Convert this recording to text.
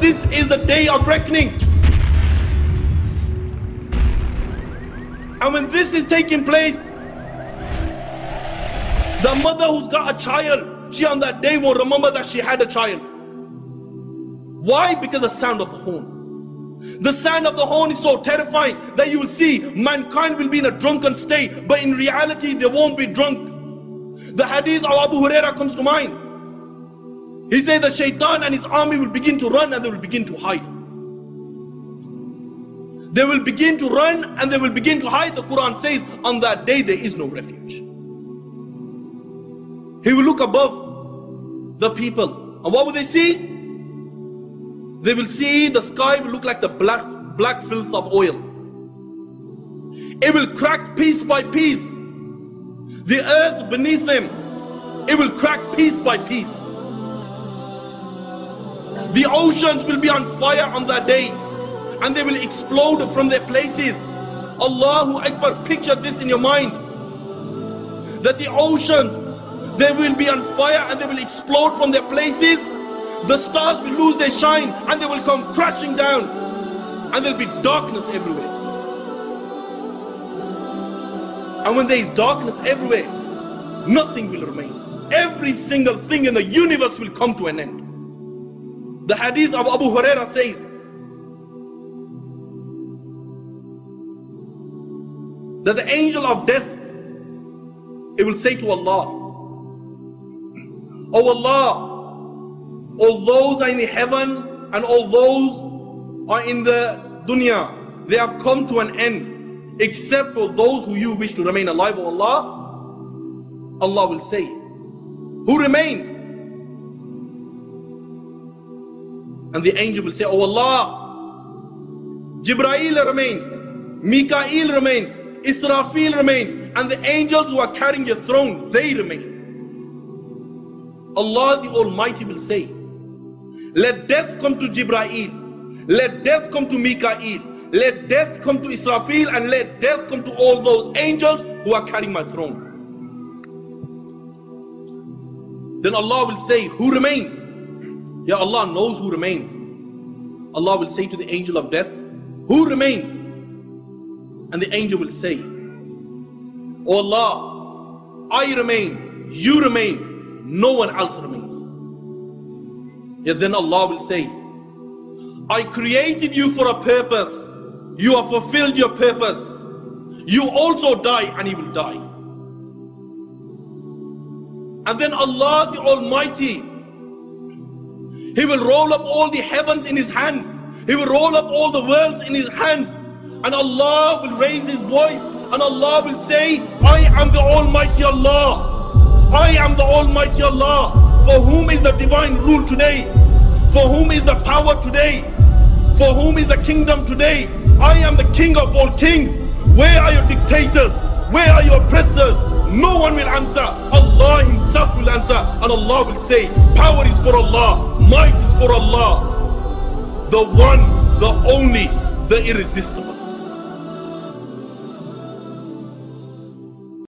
this is the day of reckoning. And when this is taking place, the mother who's got a child, she on that day won't remember that she had a child. Why? Because the sound of the horn. The sound of the horn is so terrifying that you will see mankind will be in a drunken state, but in reality they won't be drunk. The hadith of Abu Huraira comes to mind. He said that Shaitan and his army will begin to run and they will begin to hide. They will begin to run and they will begin to hide. The Quran says on that day there is no refuge. He will look above the people, and what will they see? They will see the sky will look like the black filth of oil. It will crack piece by piece. The earth beneath them, it will crack piece by piece. The oceans will be on fire on that day, and they will explode from their places. Allahu Akbar, picture this in your mind. That the oceans, they will be on fire and they will explode from their places. The stars will lose their shine and they will come crashing down, and there will be darkness everywhere. And when there is darkness everywhere, nothing will remain. Every single thing in the universe will come to an end. The hadith of Abu Huraira says that the angel of death, it will say to Allah, "Oh Allah, all those are in the heaven and all those are in the dunya, they have come to an end, except for those who you wish to remain alive, O Allah." Allah will say, "Who remains?" And the angel will say, "Oh Allah, Jibreel remains, Mikael remains, Israfil remains, and the angels who are carrying your throne, they remain." Allah the Almighty will say, "Let death come to Jibreel, let death come to Mikael, let death come to Israfil, and let death come to all those angels who are carrying my throne." Then Allah will say, "Who remains?" Yeah, Allah knows who remains. Allah will say to the angel of death, "Who remains?" And the angel will say, "Oh Allah, I remain, you remain, no one else remains." Yet then Allah will say, "I created you for a purpose. You have fulfilled your purpose. You also die, and He will die." And then Allah the Almighty, He will roll up all the heavens in His hands. He will roll up all the worlds in His hands. And Allah will raise His voice and Allah will say, "I am the Almighty Allah. I am the Almighty Allah. For whom is the divine rule today? For whom is the power today? For whom is the kingdom today? I am the King of all kings. Where are your dictators? Where are your oppressors?" No one will answer. Allah Himself will answer, and Allah will say, "Power is for Allah, might is for Allah, the one, the only, the irresistible."